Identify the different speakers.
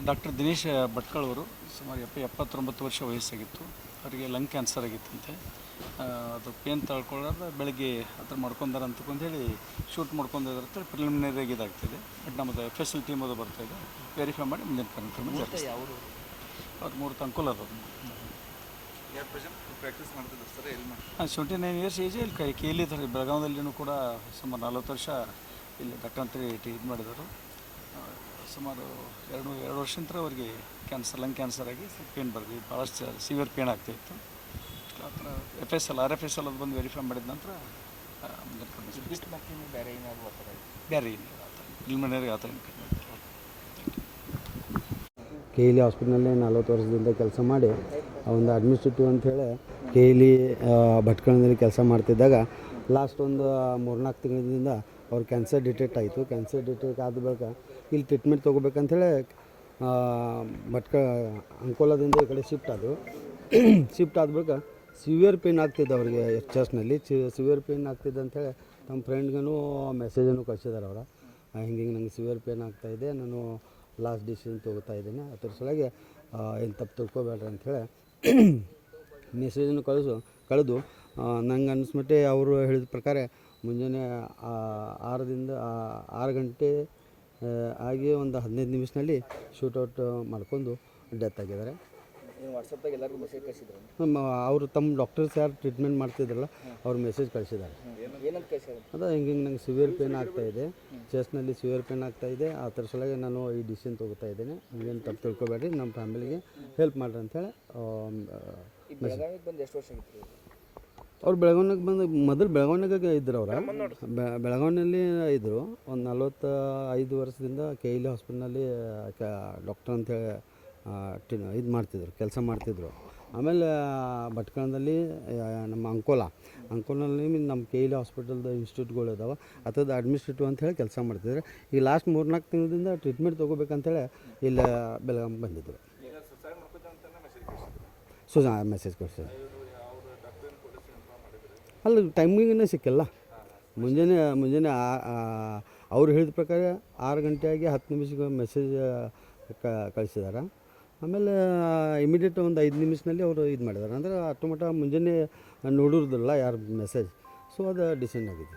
Speaker 1: Doctor Dinesh Bhatkal ಅವರು ಸುಮಾರು 79 ವರ್ಷ ವಯಸ್ಸಾಗಿತ್ತು. ಅವರಿಗೆ ಲಂಗ್ ಕ್ಯಾನ್ಸರ್ ಆಗಿತ್ತಂತೆ. ಅದು ಪೇನ್ ತಳ್ಕೊಳ್ಳೋದು ಬೆಳಗ್ಗೆ ಹತ್ರ ಮಾಡ್ಕೊಂಡಾರ ಅಂತಂದು ಹೇಳಿ ಶೂಟ್ ಮಾಡ್ಕೊಂಡಿದ್ರೆ ಪ್ರಿಲಿಮಿನರಿಯಾಗಿ ಇದಾಗ್ತಿದೆ. ಬಟ್ ನಮ್ಮದು FSL ಟೀಮ್ ಅದು ಬರ್ತಾಯಿದೆ, ವೆರಿಫೈ ಮಾಡಿ ಮುಂದಿನ ಕಾರ್ಯಕ್ರಮ ಜಾಸ್ತಿ. ಅವ್ರು 3 ಅಂಕಲ್ ಅದಾವೆ.
Speaker 2: ಪ್ರಾಕ್ಟೀಸ್ ಮಾಡ್ತಿದ್ರು ಸರ್, ಎಲ್ಲಿ ಮಾಡಿ?
Speaker 1: 29 ಇಯರ್ಸ್ ಏಜ್. ಇಲ್ಲಿ ಕೇಳಿ ಇದ್ದಾರೆ ಬೆಳಗಾವಿಯಲ್ಲಿನೂ ಕೂಡ ಸುಮಾರು 40 ವರ್ಷ ಇಲ್ಲಿ ಡಾಕ್ಟರ್ ಇದು ಮಾಡಿದರು. ಸುಮಾರು 2 ವರ್ಷದಿಂದ ಅವರಿಗೆ ಲಂಗ್ ಕ್ಯಾನ್ಸರ್ ಆಗಿ ಪೇನ್ ಬರ್ದು ಭಾಳಷ್ಟು ಸಿವಿಯರ್ ಪೇನ್ ಆಗ್ತಾಯಿತ್ತು. ಆ ಥರ RFSL ಅದು ಬಂದು ವೆರಿಫೈ ಮಾಡಿದ ನಂತರ ಬೇರೆ ಏನಾದರೂ ಬೇರೆ ಏನಿಲ್ಲ ಆ ಥರ ಪ್ರಿಲಿಮಿನರಿ ಆ ಥರ.
Speaker 3: KLE ಹಾಸ್ಪಿಟ್ಲಲ್ಲೇ 40 ವರ್ಷದಿಂದ ಕೆಲಸ ಮಾಡಿ ಒಂದು ಅಡ್ಮಿನಿಸ್ಟ್ರೇಟಿವ್ ಅಂಥೇಳಿ KLE ಭಟ್ಕಳದಲ್ಲಿ ಕೆಲಸ ಮಾಡ್ತಿದ್ದಾಗ ಲಾಸ್ಟ್ ಒಂದು 3-4 ತಿಂಗಳಿಂದ ಅವ್ರು ಕ್ಯಾನ್ಸರ್ ಡಿಟೆಕ್ಟ್ ಆಯಿತು. ಕ್ಯಾನ್ಸರ್ ಡಿಟೆಕ್ಟ್ ಆದ ಬಳಿಕ ಇಲ್ಲಿ ಟ್ರೀಟ್ಮೆಂಟ್ ತೊಗೋಬೇಕಂಥೇಳಿ ಅಂಕೋಲಾದಿಂದ ಈ ಕಡೆ ಶಿಫ್ಟ್ ಆದರು. ಶಿಫ್ಟ್ ಆದ ಬಳಿಕ ಸಿವಿಯರ್ ಪೇನ್ ಆಗ್ತಿದ್ದೆ ಅವರಿಗೆ ಚೆಸ್ಟ್ನಲ್ಲಿ. ಸಿವಿಯರ್ ಪೇನ್ ಆಗ್ತಿದ್ದೆ ಅಂಥೇಳಿ ನಮ್ಮ ಫ್ರೆಂಡ್ಗೂ ಮೆಸೇಜನ್ನು ಕಳಿಸಿದ್ದಾರೆ ಅವರು. ಹಿಂಗೆ ನಂಗೆ ಸಿವಿಯರ್ ಪೇನ್ ಆಗ್ತಾಯಿದೆ, ನಾನು ಲಾಸ್ಟ್ ಡಿಸಿಷನ್ ತೊಗೋತಾ ಇದ್ದೀನಿ, ಅದ್ರ ಸಲುವಾಗಿ ಏನು ತಪ್ಪು ತಿಳ್ಕೊಬೇಡ್ರಿ ಅಂಥೇಳಿ ಮೆಸೇಜನ್ನು ಕಳೆದು ನಂಗೆ ಅನ್ನಿಸ್ಮಟ್ಟೆ ಅವರು ಹೇಳಿದ ಪ್ರಕಾರ ಮುಂಜಾನೆ 6 ಗಂಟೆ ಆಗಿ ಒಂದು 15 ನಿಮಿಷದಲ್ಲಿ ಶೂಟೌಟ್ ಮಾಡ್ಕೊಂಡು ಡೆತ್ ಆಗಿದ್ದಾರೆ.
Speaker 4: ವಾಟ್ಸಪ್ದಾಗ ಎಲ್ಲರಿಗೂ ಮೆಸೇಜ್ ಕಳಿಸಿದ್ರು.
Speaker 3: ಅವರು ತಮ್ಮ ಡಾಕ್ಟರ್ಸ್ ಯಾರು ಟ್ರೀಟ್ಮೆಂಟ್ ಮಾಡ್ತಿದ್ರಲ್ಲ ಅವ್ರು ಮೆಸೇಜ್ ಕಳಿಸಿದ್ದಾರೆ.
Speaker 4: ಏನಂತ ಕಳಿಸಿದ್ರು?
Speaker 3: ಅದು ಹಿಂಗೆ ನಂಗೆ ಸಿವಿಯರ್ ಪೇನ್ ಆಗ್ತಾಯಿದೆ, ಚೆಸ್ಟ್ನಲ್ಲಿ ಸಿವಿಯರ್ ಪೇನ್ ಆಗ್ತಾಯಿದೆ, ಆ ಥರ ಸಲುವಾಗಿ ನಾನು ಈ ಡಿಸಿಷನ್ ತೊಗೋತಾ ಇದ್ದೀನಿ, ನೀವೇನು ತಪ್ಪು ತಿಳ್ಕೊಬೇಡ್ರಿ, ನಮ್ಮ ಫ್ಯಾಮಿಲಿಗೆ ಹೆಲ್ಪ್ ಮಾಡಿರಿ ಅಂಥೇಳಿ
Speaker 4: ಬೆಳಗಾವಿಗೆ ಬಂದು ಎಷ್ಟು ವರ್ಷ ಆಗಿತ್ತು?
Speaker 3: ಅವ್ರು ಬೆಳಗಾವಿನಾಗ ಬಂದು ಮೊದಲು ಬೆಳಗಾವಿನಾಗ ಇದ್ದರು. ಅವರು ಬೆಳಗಾವಿನಲ್ಲಿ ಇದ್ದರು. ಒಂದು 45 ವರ್ಷದಿಂದ KLE ಹಾಸ್ಪಿಟ್ಲಲ್ಲಿ ಡಾಕ್ಟರ್ ಅಂಥೇಳಿ ಇದು ಮಾಡ್ತಿದ್ರು, ಕೆಲಸ ಮಾಡ್ತಿದ್ರು. ಆಮೇಲೆ ಭಟ್ಕಳದಲ್ಲಿ ನಮ್ಮ ಅಂಕೋಲಲ್ಲಿ ನಮ್ಮ KLE ಹಾಸ್ಪಿಟಲ್ದು ಇನ್ಸ್ಟಿಟ್ಯೂಟ್ಗಳು ಇದಾವೆ, ಅದ್ರದ್ದು ಅಡ್ಮಿನಿಸ್ಟ್ರೇಟಿವ್ ಅಂಥೇಳಿ ಕೆಲಸ ಮಾಡ್ತಿದ್ರು. ಈ ಲಾಸ್ಟ್ 3-4 ತಿಂಗಳಿಂದ ಟ್ರೀಟ್ಮೆಂಟ್ ತೊಗೋಬೇಕಂತೇಳಿ ಇಲ್ಲಿ ಬೆಳಗಾವಿ ಬಂದಿದ್ದರು. ಮೆಸೇಜ್ ಕಳಿಸಿದ್ರು. ಅಲ್ಲ ಟೈಮಿಂಗೇ ಸಿಕ್ಕಿಲ್ಲ. ಮುಂಜಾನೆ ಅವ್ರು ಹೇಳಿದ ಪ್ರಕಾರ 6 ಗಂಟೆ ಆಗಿ 10 ನಿಮಿಷಕ್ಕೆ ಮೆಸೇಜ್ ಕಳಿಸಿದ್ದಾರೆ. ಆಮೇಲೆ ಇಮಿಡಿಯೇಟ್ ಒಂದು 5 ನಿಮಿಷದಲ್ಲಿ ಅವರು ಇದು ಮಾಡಿದ್ದಾರೆ. ಅಂದರೆ ಅಷ್ಟು ಮಟ್ಟ ಮುಂಜಾನೆ ನೋಡಿರೋದಿಲ್ಲ ಯಾರು ಮೆಸೇಜ್, ಸೊ ಅದು ಡಿಸೈಡ್ ಆಗಿದೆ.